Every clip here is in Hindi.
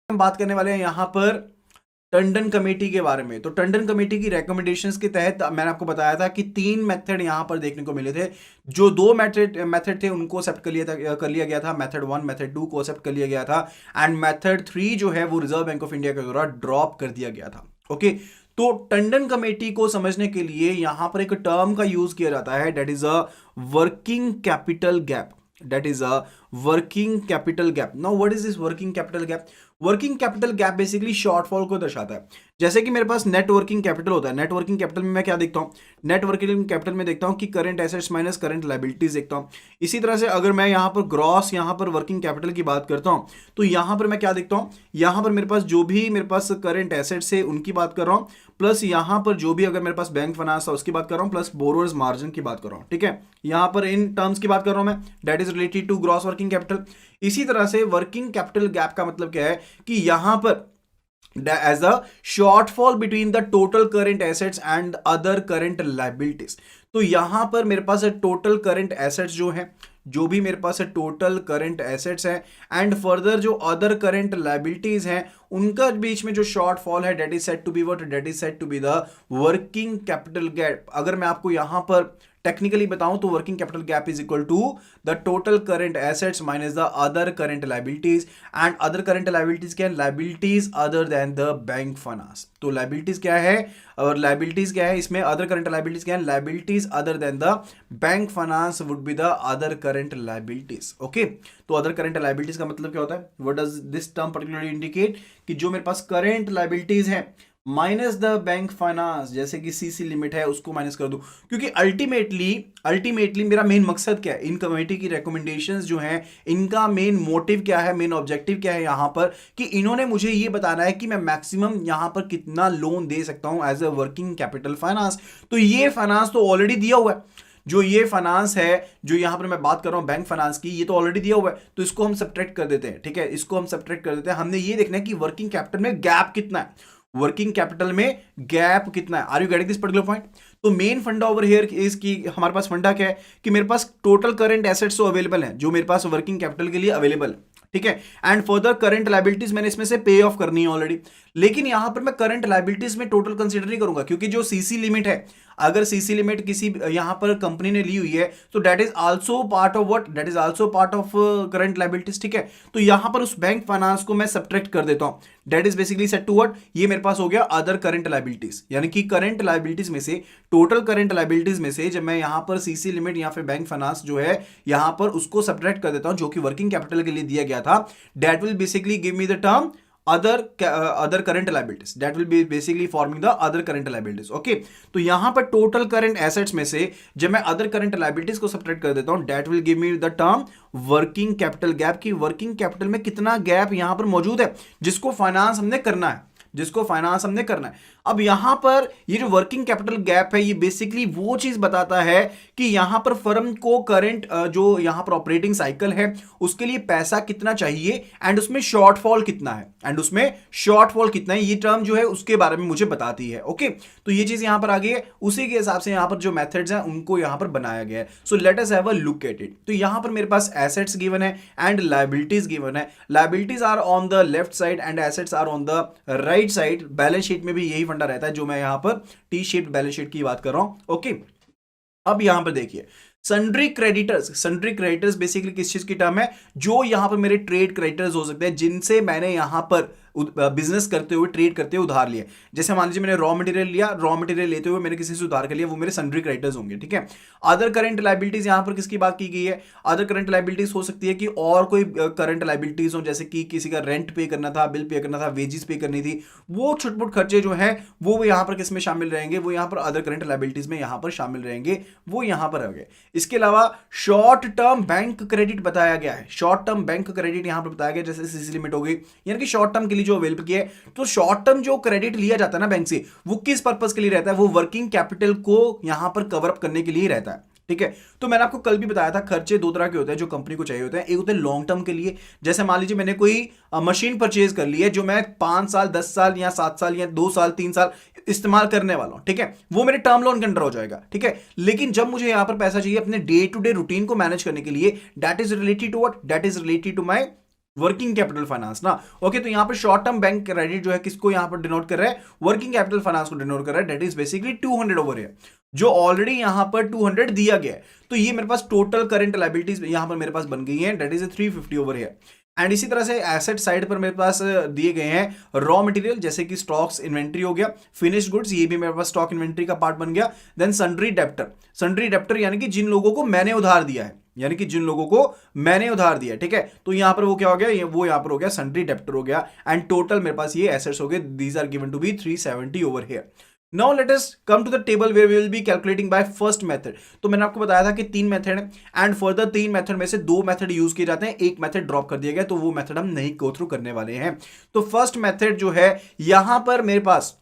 हम बात करने वाले हैं यहाँ पर टंडन कमेटी के बारे में। तो टंडन कमेटी की रिकमेंडेशंस के तहत मैंने आपको बताया था कि 3 मेथड यहाँ पर देखने को मिले थे। जो 2 मेथड थे उनको एक्सेप्ट कर लिया गया था। मेथड 1 मेथड 2 को एक्सेप्ट कर लिया गया था एंड मेथड 3 जो है वो रिजर्व बैंक ऑफ इंडिया के द्वारा ड्रॉप कर दिया गया था। ओके, तो टंडन कमेटी को समझने के लिए यहां पर एक टर्म का यूज किया जाता है, that is a working capital gap. That is a working capital gap. Now what is this working capital gap? Working capital gap basically shortfall को दर्शाता है। जैसे कि मेरे पास नेट वर्किंग कैपिटल होता है, नेट वर्किंग कैपिटल में मैं क्या देखता हूँ, नेट वर्किंग कैपिटल में देखता हूँ कि current assets minus current liabilities देखता हूँ। इसी तरह से अगर मैं यहाँ पर ग्रॉस यहाँ पर वर्किंग कैपिटल की बात करता हूँ तो यहाँ पर मैं क्या देखता हूँ, यहाँ पर मेरे पास जो भी मेरे पास करंट एसेट्स है उनकी बात कर रहा हूँ, प्लस यहाँ पर जो भी अगर मेरे पास बैंक फाइनेंस था उसकी बात कर रहा हूँ, प्लस बोरोअर्स मार्जिन की बात कर रहा हूँ। ठीक है, यहाँ पर इन टर्म्स की बात कर रहा हूँ मैं, that is related to gross working capital. इसी तरह से वर्किंग कैपिटल गैप का मतलब क्या है कि यहां पर as a shortfall between the total current assets and other current liabilities. तो यहां पर मेरे पास टोटल करंट एसेट्स जो है, जो भी मेरे पास टोटल करंट एसेट्स है एंड फर्दर जो अदर करंट लायबिलिटीज हैं उनका बीच में जो शॉर्टफॉल है, that is said to be what, that is said to be the working capital gap. अगर मैं आपको यहां पर टेक्निकली बताऊं तो working capital gap is equal to the total current assets minus the other current liabilities. And other current liabilities क्या है, liabilities other than the bank finance. तो लायबिलिटीज क्या है और लायबिलिटीज क्या है, इसमें अदर करंट लायबिलिटीज क्या है, liabilities other than the bank finance would be the other current liabilities. Okay, तो अदर करंट लायबिलिटीज का मतलब क्या होता है, what does this term particularly indicate, कि जो मेरे पास करंट लायबिलिटीज है माइनस द बैंक फाइनेंस, जैसे कि सीसी लिमिट है उसको माइनस कर दो। क्योंकि अल्टीमेटली मेरा मेन मकसद क्या है, इन कमेटी की रिकमेंडेशंस जो हैं इनका मेन मोटिव क्या है, मेन ऑब्जेक्टिव क्या है यहां पर, कि इन्होंने मुझे ये बताना है कि मैं मैक्सिमम यहां पर कितना लोन दे सकता हूं as a working capital finance. तो ये फाइनेंस तो ऑलरेडी दिया हुआ है, जो ये फाइनेंस है जो यहां पर मैं बात कर रहा हूं बैंक फाइनेंस की, ये तो ऑलरेडी दिया हुआ है, तो इसको हम सब्ट्रैक्ट कर देते हैं। ठीक है, इसको हम सब्ट्रैक्ट कर देते हैं। हमने ये देखना है कि वर्किंग कैपिटल में गैप कितना है, वर्किंग कैपिटल में गैप कितना है। Are you getting this particular point? तो मेन फंडा ओवर हियर इज कि हमारे पास फंडा क्या है कि मेरे पास टोटल करंट एसेट्स तो अवेलेबल है जो मेरे पास वर्किंग कैपिटल के लिए अवेलेबल है। ठीक है, एंड फर्दर करंट लायबिलिटीज मैंने इसमें से पे ऑफ करनी है ऑलरेडी। लेकिन यहां पर मैं करंट लायबिलिटीज में टोटल कंसीडर नहीं करूंगा, क्योंकि जो सीसी लिमिट है, अगर सीसी लिमिट किसी यहां पर कंपनी ने ली हुई है तो that is also part of what, that is also part of current liabilities. ठीक है, तो यहां पर उस बैंक फाइनेंस को मैं सब्ट्रैक्ट कर देता हूं, that is basically set to what, ये मेरे पास हो गया अदर करंट लायबिलिटीज। यानी कि करंट लायबिलिटीज में से, टोटल करंट लायबिलिटीज में से जब मैं यहां पर सीसी लिमिट या फिर बैंक फाइनेंस जो है यहां पर उसको सब्ट्रैक्ट कर देता हूं जो कि वर्किंग कैपिटल के लिए दिया गया था, that will basically give me the term other current liabilities, that will be basically forming the other current liabilities. Okay, तो यहां पर टोटल करंट एसेट्स में से जब मैं अदर करंट लायबिलिटीज को सब्ट्रैक्ट कर देता हूं, that will give me the term working capital gap, की वर्किंग कैपिटल में कितना गैप यहां पर मौजूद है जिसको फाइनेंस हमने करना है, जिसको फाइनेंस हमने करना है। अब यहां पर ये जो वर्किंग कैपिटल गैप है ये बेसिकली वो चीज बताता है कि यहां पर फर्म को करंट जो यहां पर ऑपरेटिंग साइकिल है उसके लिए पैसा कितना चाहिए एंड उसमें शॉर्टफॉल कितना है, एंड उसमें शॉर्टफॉल कितना है, ये टर्म जो है उसके बारे में मुझे बताती है। ओके, तो ये चीज यहां पर आ गई है, उसी के हिसाब से यहां पर जो मेथड्स हैं उनको यहां पर बनाया गया है। So let us have a look at it. तो यहां पर मेरे पास एसेट्स गिवन है एंड लायबिलिटीज गिवन है। Liabilities are on the left side and assets are on the right side. Balance sheet में भी यही फंडा रहता है जो मैं यहां पर टी शेप्ड बैलेंस शीट की बात कर रहा हूं। ओके, अब यहां पर देखिए sundry creditors, sundry creditors basically किस चीज की टर्म है, जो यहां पर मेरे ट्रेड क्रेडिटर्स हो सकते हैं जिनसे मैंने यहां पर बिजनेस करते हुए, ट्रेड करते हुए उधार लिया। जैसे मान लीजिए मैंने रॉ मटेरियल लिया, रॉ मटेरियल लेते हुए मैंने किसी से उधार कर लिया, वो मेरे सन्ड्री क्रेडिटर्स होंगे। ठीक है, अदर करंट लायबिलिटीज यहां पर किसकी बात की गई है, अदर करंट लायबिलिटीज हो सकती है कि और कोई करंट लायबिलिटीज हो, जैसे कि किसी का रेंट पे करना था, बिल पे करना था, वेजेस पे करनी थी, वो छुटपुट खर्चे जो है वो यहां पर किसमें शामिल रहेंगे, वो यहां पर अदर करंट लायबिलिटीज में यहां पर शामिल रहेंगे, वो यहां पर आ गए। इसके अलावा शॉर्ट टर्म बैंक क्रेडिट बताया गया है, शॉर्ट टर्म बैंक क्रेडिट यहां पर बताया गया, जैसे सीसी लिमिट हो गई, यानी कि शॉर्ट टर्म के लिए जो अवेलेबल किया है। तो शॉर्ट टर्म जो क्रेडिट लिया जाता है ना बैंक से, वो किस पर्पस के लिए रहता है, वो वर्किंग कैपिटल को यहां पर कवर अप करने के लिए रहता है। ठीक है, तो मैंने आपको कल भी बताया था खर्चे दो तरह के होते हैं जो कंपनी को चाहिए होते हैं। एक होते हैं लॉन्ग टर्म के लिए, जैसे मान लीजिए मैंने कोई मशीन परचेज कर ली है जो मैं 5 साल 10 साल या 7 साल या 2 साल 3 साल इस्तेमाल करने वाला हूं। ठीक है, वो मेरे टर्म लोन के अंडर हो जाएगा। ठीक है, लेकिन जब मुझे यहां पर पैसा चाहिए अपने डे टू डे रूटीन को मैनेज करने के लिए, that is related to what, that is related to my working capital finance ना। ओके, तो यहाँ पर शॉर्ट टर्म बैंक क्रेडिट जो है किसको यहाँ पर डिनोट कर रहा है, वर्किंग कैपिटल फाइनेंस को डिनोट कर रहा है, डेट इज बेसिकली 200 ओवर है, जो ऑलरेडी यहाँ पर 200 दिया गया है। तो ये मेरे पास टोटल करंट लायबिलिटीज यहाँ पर मेरे पास बन गई है, डेट इज 350 ओवर है। एंड इसी तरह से एसेट साइड पर मेरे पास दिए गए हैं रॉ मटेरियल, जैसे कि स्टॉक्स इन्वेंट्री हो गया, फिनिश्ड गुड्स, ये भी मेरे पास स्टॉक इन्वेंट्री का पार्ट बन गया। Then sundry debtor, sundry debtor यानी कि जिन लोगों को मैंने उधार दिया है, यानी कि जिन लोगों को मैंने उधार दिया, ठीक है, तो यहां पर वो क्या हो गया, वो यहां पर हो गया सन्ड्री डेप्टर हो गया। एंड टोटल मेरे पास ये एसेट्स हो गए, these are given to be 370 over here. Now let us come to the table where we will be calculating by first method। तो मैंने आपको बताया था कि 3 मेथड है एंड फर्दर 3 मेथड में से 2 मेथड यूज किए जाते हैं, एक मेथड ड्रॉप कर दिया गया, तो वो मेथड हम नहीं गो थ्रू करने वाले हैं। तो फर्स्ट मेथड जो है यहां पर मेरे पास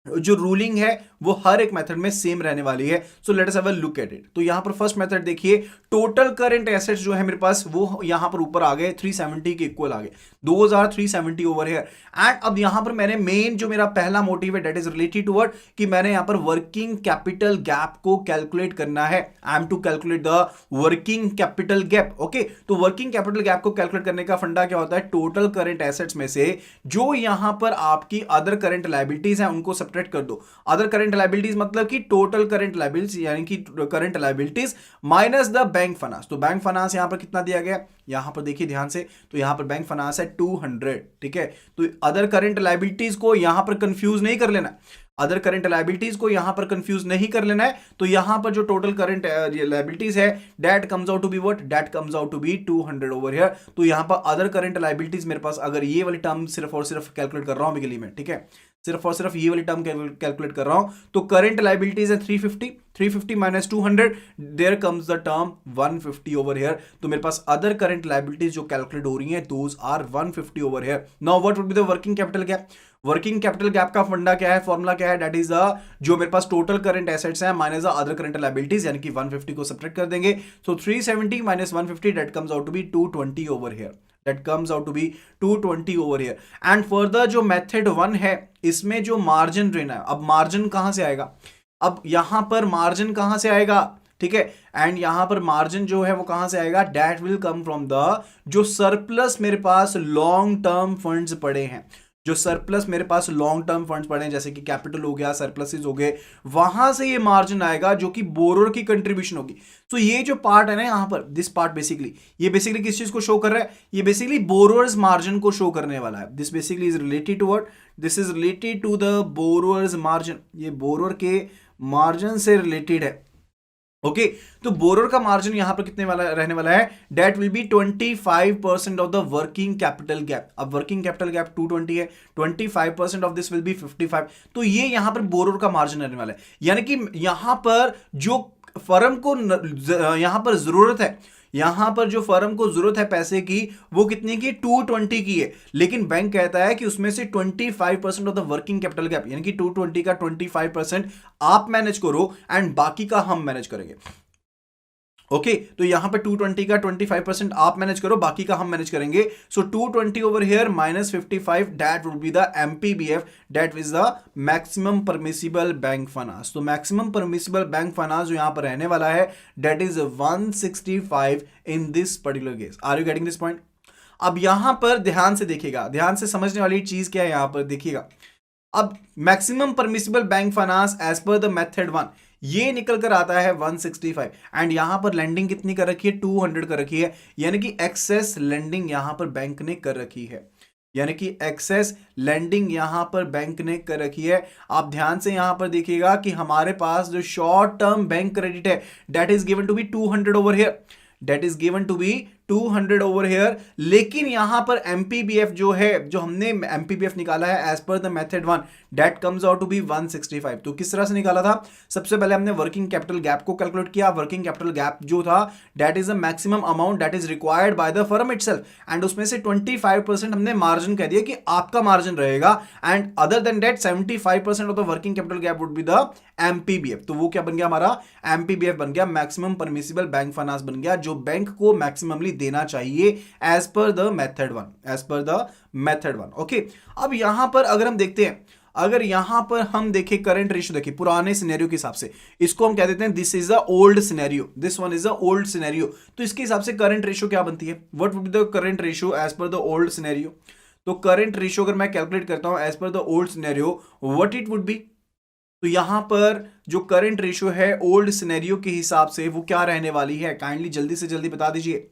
जो रूलिंग है वो हर एक मेथड में सेम रहने वाली है। So let us have a look at it. तो यहां पर फर्स्ट मेथड देखिए, टोटल करंट एसेट्स जो है मेरे पास वो यहां पर ऊपर आ गए 370 के इक्वल आ गए, 2370 ओवर है। एंड अब यहां पर मैंने मेन जो मेरा पहला मोटिव है, that is related to what, कि मैंने यहां पर वर्किंग कैपिटल गैप को कैलकुलेट करना है। I am to calculate the working capital gap. Okay, तो वर्किंग कैपिटल गैप को कैलकुलेट करने का फंडा क्या होता है, टोटल करंट एसेट्स में से जो यहां पर आपकी अदर करंट लायबिलिटीज है उनको सब्ट्रैक्ट कर दो। अदर करंट लायबिलिटीज मतलब कि टोटल करंट लायबिलिटीज, यानी कि current liabilities minus the bank finance. तो बैंक फाइनेंस यहां पर कितना दिया गया, यहां पर देखिए ध्यान से, तो यहां पर बैंक फाइनेंस है 200, ठीक है। तो अदर करंट लायबिलिटीज को यहां पर कंफ्यूज नहीं कर लेना, अदर करंट लायबिलिटीज को यहां पर कंफ्यूज नहीं कर लेना है। तो यहां पर जो टोटल करंट लायबिलिटीज है, that comes out to be what, that comes out to be 200 over here. तो यहां पर अदर करंट लायबिलिटीज मेरे पास, अगर ये वाली टर्म सिर्फ और सिर्फ कैलकुलेट कर रहा हूं बिगली में, ठीक है, सिर्फ और सिर्फ ये वाली टर्म कैलकुलेट कर रहा हूं, तो करंट लायबिलिटीज है 350 minus 200, there comes the term 150 over here. तो मेरे पास अदर करंट लायबिलिटीज जो कैलकुलेट हो रही हैं, those are 150 over here. Now what would be the working capital gap. Working capital gap का फंडा क्या है, फॉर्मूला क्या है, दैट इज द जो मेरे पास टोटल करंट एसेट्स है minus the other current liabilities, यानी कि 150 को सब्ट्रैक्ट कर देंगे। So 370 minus 150, that comes out to be 220 over here, that comes out to be 220 over here। and further जो मेथड 1 है इसमें जो मार्जिन रहना है, अब मार्जिन कहां से आएगा, अब यहां पर मार्जिन कहां से आएगा, ठीक है, एंड यहां पर मार्जिन जो है वो कहां से आएगा, that will come from the जो सरप्लस मेरे पास लॉन्ग टर्म फंड्स पड़े हैं, जो सरप्लस मेरे पास लॉन्ग टर्म फंड्स पड़े हैं, जैसे कि कैपिटल हो गया, सरप्लसेस हो गए, वहां से ये मार्जिन आएगा जो कि बोरोर की कंट्रीब्यूशन होगी। तो ये जो पार्ट है ना यहां पर, दिस पार्ट बेसिकली, ये बेसिकली किस चीज को शो कर रहा है, ये बेसिकली बोरोर्स मार्जिन को शो करने वाला है। This basically is related to what, this is related to the borrowers margin, ये बोरोर के मार्जिन से रिलेटेड है। ओके, तो बोरोर का मार्जिन यहां पर कितने वाला रहने वाला है, that will be 25% of the working capital gap. अब वर्किंग कैपिटल गैप 220 है, 25% ऑफ दिस विल बी 55। तो ये यहां पर बोरोर का मार्जिन रहने वाला है, यानी कि यहां पर जो फर्म को यहां पर जरूरत है, यहां पर जो फर्म को जरूरत है पैसे की, वो कितनी की, 220 की है, लेकिन बैंक कहता है कि उसमें से 25% of the working capital gap, यानी कि 220 का 25% आप मैनेज करो एंड बाकी का हम मैनेज करेंगे। ओके, तो यहां पे 220 का 25% आप मैनेज करो, बाकी का हम मैनेज करेंगे। So 220 over here minus 55, that would be the MPBF, that is the maximum permissible bank finance. तो मैक्सिमम परमिसिबल बैंक फाइनेंस जो यहां पर रहने वाला है, that is 165 in this particular case. Are you getting this point. अब यहां पर ध्यान से देखिएगा, ध्यान से समझने वाली चीज क्या है, यहां पर देखिएगा, अब maximum permissible bank finance as per the method 1 ये निकल कर आता है 165, एंड यहां पर लेंडिंग कितनी कर रखी है, 200 कर रखी है, यानी कि एक्सेस लेंडिंग यहां पर बैंक ने कर रखी है, यानी कि एक्सेस लेंडिंग यहां पर बैंक ने कर रखी है। आप ध्यान से यहां पर देखिएगा कि हमारे पास जो शॉर्ट टर्म बैंक क्रेडिट है, that is given to be 200 over here, that is given to be 200 over here. लेकिन यहां पर एमपीबीएफ जो है, जो हमने एमपीबीएफ निकाला है as per the method 1, that comes out to be 165। तो किस तरह से निकाला था, सबसे पहले हमने वर्किंग कैपिटल गैप को कैलकुलेट किया। वर्किंग कैपिटल गैप जो था, that is the maximum amount that is required by the firm itself, and उसमें से 25% हमने मार्जिन कह दिया कि आपका मार्जिन रहेगा, and other than that 75% of the working capital gap would be the MPBF. तो वो क्या बन गया, हमारा एमपीबीएफ बन गया, मैक्सिमम परमिसिबल बैंक फाइनेंस बन गया, जो बैंक को मैक्सिममली देना चाहिए as per the method 1, as per the method 1। Okay, अब यहां पर अगर हम देखते हैं, अगर यहां पर हम देखें करंट रेशियो, देखिए पुराने सिनेरियो के हिसाब से इसको हम कह देते हैं this is a old scenario, this one is a old scenario. तो इसके हिसाब से करंट रेशियो क्या बनती है, what would be the current ratio as per the old scenario. तो करंट रेशियो अगर मैं कैलकुलेट करता हूं as per the old scenario, what it would be, तो यहां पर जो करंट रेशियो है ओल्ड सिनेरियो के हिसाब से वो क्या रहने वाली है, काइंडली जल्दी से जल्दी बता दीजिए।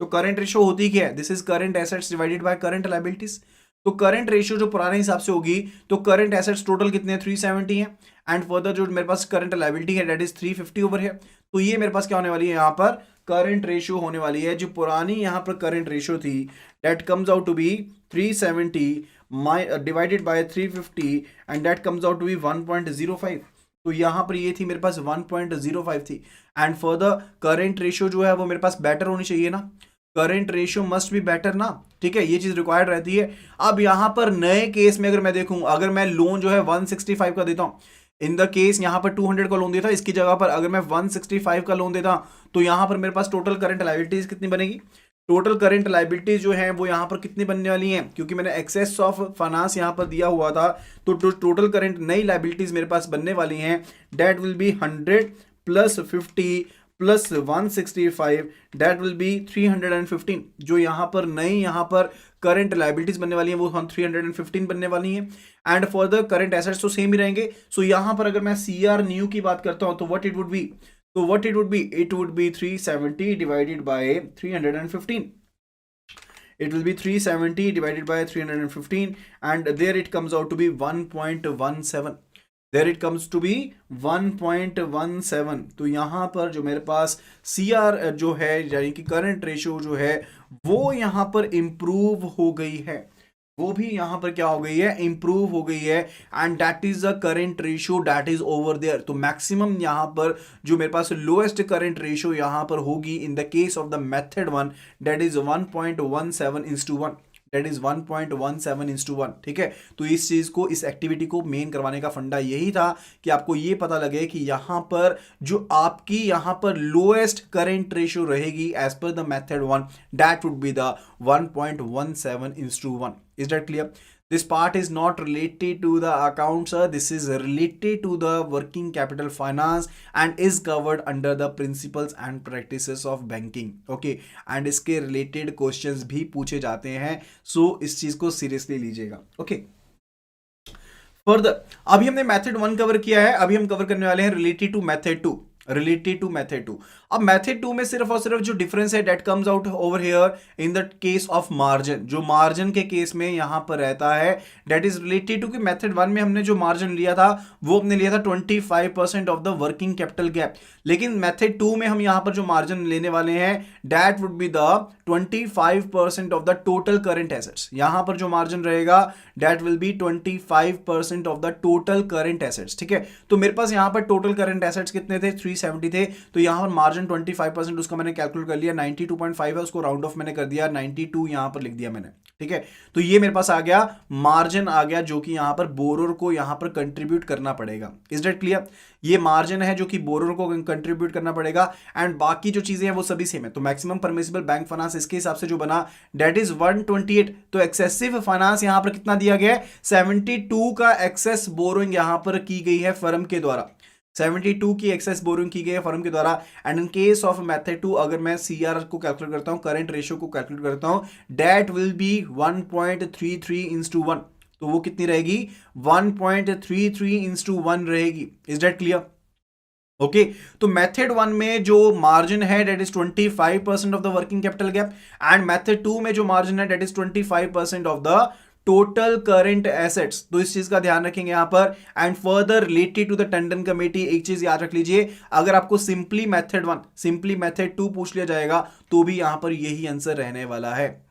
तो करंट रेशियो होती क्या है, this is current assets divided by current liabilities. तो करंट रेशियो जो पुराने हिसाब से होगी, तो करंट एसेट्स टोटल कितने हैं 370 है, एंड फर्दर जो मेरे पास करंट लायबिलिटी है दैट इज 350 ओवर है। तो ये मेरे पास क्या होने वाली है, यहाँ पर करंट रेशियो होने वाली है। जो पुरानी यहाँ पर करंट रेशियो थी that comes out to be 370 divided by 350 and that comes out to be 1.05। तो यहां पर ये थी मेरे पास 1.05 थी, एंड फर्दर करंट रेशियो जो है वो मेरे पास बेटर होनी चाहिए ना, current ratio must be better ना, ठीक है, ये चीज रिक्वायर्ड रहती है। अब यहां पर नए केस में अगर मैं देखूं, अगर मैं लोन जो है 165 का देता हूं, इन द केस यहां पर 200 का लोन देता, इसकी जगह पर अगर मैं 165 का लोन देता, तो यहां पर मेरे पास टोटल करंट लायबिलिटीज कितनी बनेगी, टोटल करंट लायबिलिटीज जो है वो यहां पर कितनी बनने वाली हैं, क्योंकि मैंने एक्सेस ऑफ फाइनेंस यहां पर दिया हुआ था, तो टोटल करंट नई लायबिलिटीज मेरे पास बनने वाली हैं that will be 100 plus 50 plus 165 that will be 315। जो यहां पर नई यहां पर करंट लायबिलिटीज बनने वाली हैं वो 315 बनने वाली हैं, एंड फर्दर करंट एसेट्स तो सेम ही रहेंगे। सो यहां पर अगर मैं सीआर न्यू की बात करता हूं तो what it would B, so what it would be, it would be 370 divided by 315, it will be 370 divided by 315 and there it comes out to be 1.17, there it comes to be 1.17। तो यहां पर जो मेरे पास CR जो है यानी कि करंट रेशियो जो है वो यहां पर इंप्रूव हो गई है, वो भी यहां पर क्या हो गई है, इंप्रूव हो गई है, and that is the current ratio that is over there. तो मैक्सिमम यहां पर जो मेरे पास लोएस्ट करंट रेशियो यहां पर होगी in the case of the method 1 that is 1.17:1, that is 1.17:1, ठीक है। तो इस चीज को, इस एक्टिविटी को मेन करवाने का फंडा यही था कि आपको ये पता लगे कि यहां पर जो आपकी यहां पर लोएस्ट करंट रेशियो रहेगी as per the method 1 that would be the 1.17:1। Is that clear? This part is not related to the accounts, sir. This is related to the working capital finance and is covered under the principles and practices of banking. Okay, and इसके related questions भी पूछे जाते हैं, so इस चीज को seriously लीजिएगा। Okay. फर्दर अभी हमने मेथड 1 कवर किया है, अभी हम कवर करने वाले हैं related to method 2, related to method 2। अब मेथड 2 में सिर्फ और सिर्फ जो डिफरेंस है that comes out over here in the case of margin. जो मार्जिन के केस में यहां पर रहता है दैट इज रिलेटेड टू कि मेथड 1 में हमने जो मार्जिन लिया था वो हमने लिया था 25% of the working capital gap, लेकिन मेथड 2 में हम यहां पर जो मार्जिन लेने वाले हैं that would be the 25% of the total current assets. यहां पर जो मार्जिन रहेगा that will be 25% of the total current assets, ठीक है। तो मेरे पास यहां पर टोटल करंट एसेट्स कितने थे, 370 थे, तो यहां पर मार्जिन 25% उसका मैंने कैलकुलेट कर लिया, 92.5 है, उसको राउंड ऑफ मैंने कर दिया 92 यहां पर लिख दिया मैंने, ठीक है। तो ये मेरे पास आ गया मार्जिन आ गया जो कि यहां पर बोरोर को यहां पर कंट्रीब्यूट करना पड़ेगा। Is that clear? ये मार्जिन है जो कि बोरोर को कंट्रीब्यूट करना पड़ेगा, एंड बाकी जो चीजें हैं वो सभी सेम है। तो मैक्सिमम परमिसिबल बैंक फाइनेंस इसके हिसाब से जो बना दैट इज 128। तो एक्सेसिव फाइनेंस यहां पर कितना दिया गया है, 72 का एक्सेस बोरोइंग यहां पर की गई है फर्म के द्वारा, 72 की एक्सेस बोरिंग की गई है फर्म के द्वारा। And in case of method 2 अगर मैं सीआर को कैलकुलेट करता हूं, करंट रेशियो को कैलकुलेट करता हूं, दैट विल बी 1.33:1। तो वो कितनी रहेगी, 1.33:1 रहेगी। Is that clear? ओके, तो मेथड 1 में जो मार्जिन है that is 25% of the working capital gap, and method 2 में जो मार्जिन है that is 25% of the total current assets. तो इस चीज का ध्यान रखेंगे यहां पर। And further related to the Tandon committee एक चीज याद रख लीजिए, अगर आपको सिंपली मेथड 1 सिंपली मेथड 2 पूछ लिया जाएगा तो भी यहां पर यही आंसर रहने वाला है।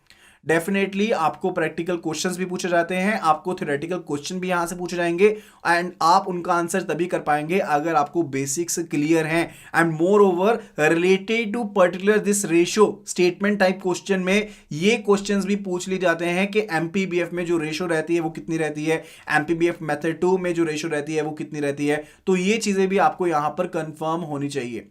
डेफिनेटली आपको प्रैक्टिकल क्वेश्चंस भी पूछे जाते हैं, आपको थ्योरेटिकल क्वेश्चन भी यहां से पूछे जाएंगे, एंड आप उनका आंसर तभी कर पाएंगे अगर आपको बेसिक्स क्लियर हैं। And moreover related to particular this ratio statement type question में ये क्वेश्चंस भी पूछ ली जाते हैं कि एमपीबीएफ में जो रेशियो रहती है वो कितनी रहती है, एमपीबीएफ मेथड 2 में जो रेशियो रहती है वो कितनी रहती है। तो ये चीजें भी आपको यहां पर कंफर्म होनी चाहिए।